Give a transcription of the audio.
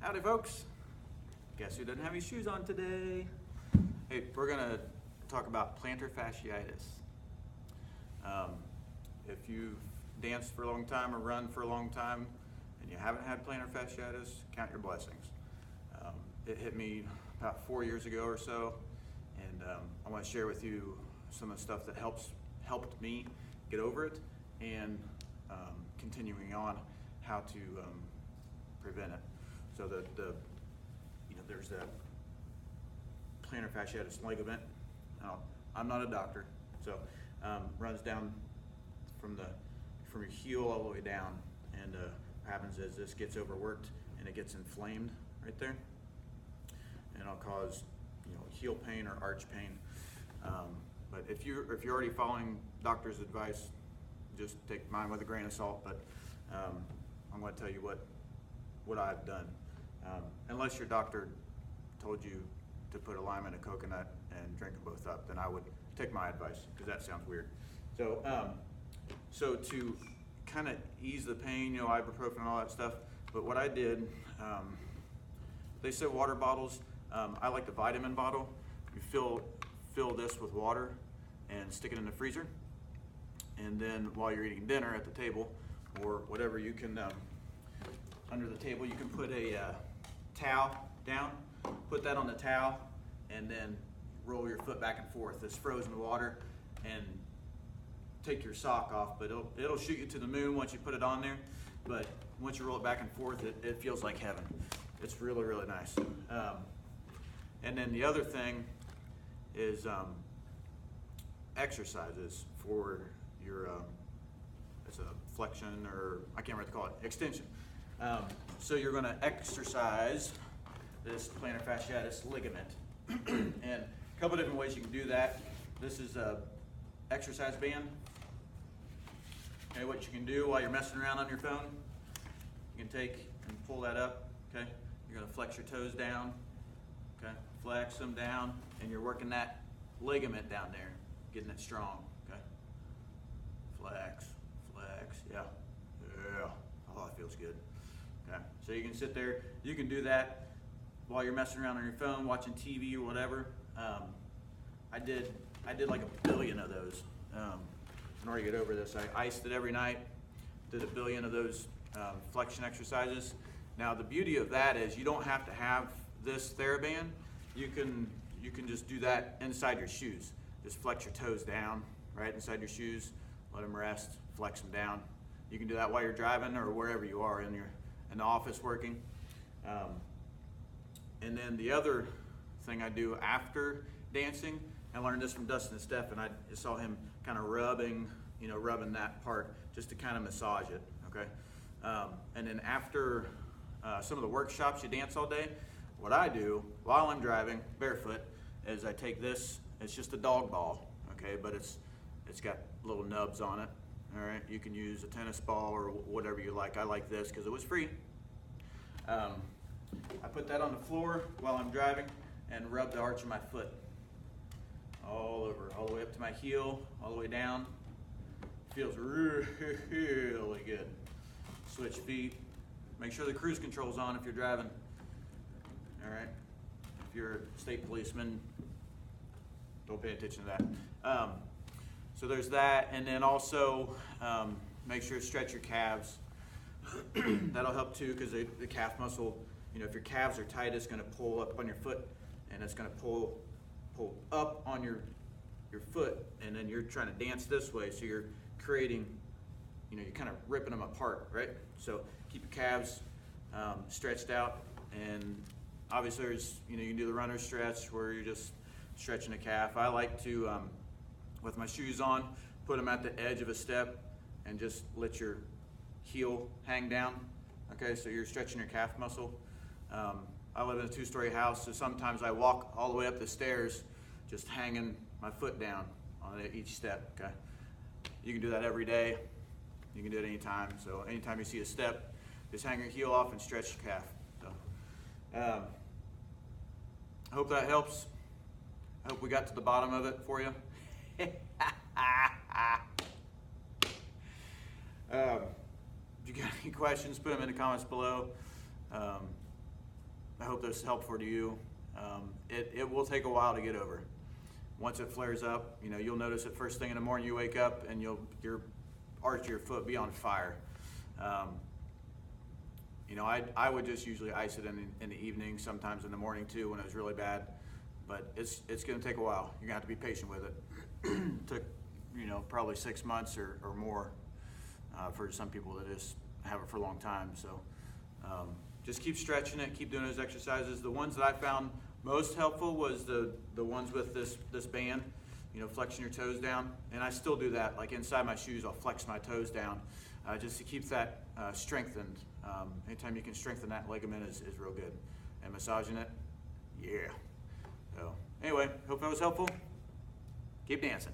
Howdy folks. Guess who doesn't have his shoes on today? Hey, we're gonna talk about plantar fasciitis. If you've danced for a long time or run for a long time and you haven't had plantar fasciitis, count your blessings. It hit me about 4 years ago or so, and I want to share with you some of the stuff that helped me get over it, and continuing on how to prevent it. So there's that plantar fasciitis ligament. Now, I'm not a doctor, so runs down from your heel all the way down, and what happens is this gets overworked and it gets inflamed right there, and it'll cause heel pain or arch pain. But if you're already following doctor's advice, just take mine with a grain of salt. But I'm going to tell you what I've done. Unless your doctor told you to put a lime in a coconut and drink them both up, then I would take my advice, because that sounds weird. So to kind of ease the pain, ibuprofen and all that stuff. But what I did, they said water bottles. I like the vitamin bottle. You fill this with water and stick it in the freezer, and then while you're eating dinner at the table or whatever, you can under the table you can put a towel down, put that on the towel, and then roll your foot back and forth. It's frozen water, and take your sock off, but it'll shoot you to the moon once you put it on there. But once you roll it back and forth, it feels like heaven. It's really, really nice. And then the other thing is exercises for your it's a flexion, or I can't remember what to call it, extension. So you're going to exercise this plantar fasciitis ligament. And a couple different ways you can do that. This is a exercise band. Okay, what you can do while you're messing around on your phone, you can take and pull that up. Okay, you're going to flex your toes down. Okay, flex them down, and you're working that ligament down there, getting it strong. Okay, flex, yeah. Oh, it feels good. Okay, so you can sit there. You can do that while you're messing around on your phone, watching TV or whatever. I did like 1 billion of those. In order to get over this, I iced it every night. Did 1 billion of those flexion exercises. Now the beauty of that is you don't have to have this TheraBand. You can just do that inside your shoes. Just flex your toes down right inside your shoes. Let them rest. Flex them down. You can do that while you're driving or wherever you are in the office working. And then the other thing I do after dancing, I learned this from Dustin and Steph, and I saw him kind of rubbing that part just to kind of massage it. Okay. And then after some of the workshops, you dance all day. What I do while I'm driving barefoot is I take this. It's just a dog ball, okay, but it's got little nubs on it. All right, you can use a tennis ball or whatever you like. I like this because it was free. I put that on the floor while I'm driving and rub the arch of my foot all over, all the way up to my heel, all the way down. Feels really good. Switch feet. Make sure the cruise control's on if you're driving. All right. If you're a state policeman, don't pay attention to that. So there's that, and then also make sure to stretch your calves. That'll help too, because the calf muscle, if your calves are tight, it's going to pull up on your foot, and it's going to pull up on your foot, and then you're trying to dance this way, so you're creating, you're kind of ripping them apart, right? So keep your calves stretched out, and obviously there's, you can do the runner stretch where you're just stretching a calf. I like to, with my shoes on, put them at the edge of a step and just let your heel hang down. Okay, so you're stretching your calf muscle. I live in a 2-story house, so sometimes I walk all the way up the stairs just hanging my foot down on each step. Okay, you can do that every day. You can do it anytime. So anytime you see a step, just hang your heel off and stretch your calf. So I hope that helps. I hope we got to the bottom of it for you. If you got any questions, put them in the comments below. I hope this is helpful to you. It will take a while to get over. Once it flares up, you know, you'll notice it first thing in the morning you wake up and your arch of your foot be on fire. You know, I would just usually ice it in the evening, sometimes in the morning too when it was really bad. But it's going to take a while. You're going to have to be patient with it. Took, you know, probably 6 months or more for some people that just have it for a long time. So just keep stretching it, keep doing those exercises. The ones that I found most helpful was the ones with this band, you know, flexing your toes down. And I still do that. Like inside my shoes, I'll flex my toes down just to keep that strengthened. Anytime you can strengthen that ligament is real good. And massaging it, yeah. So anyway, hope that was helpful. Keep dancing.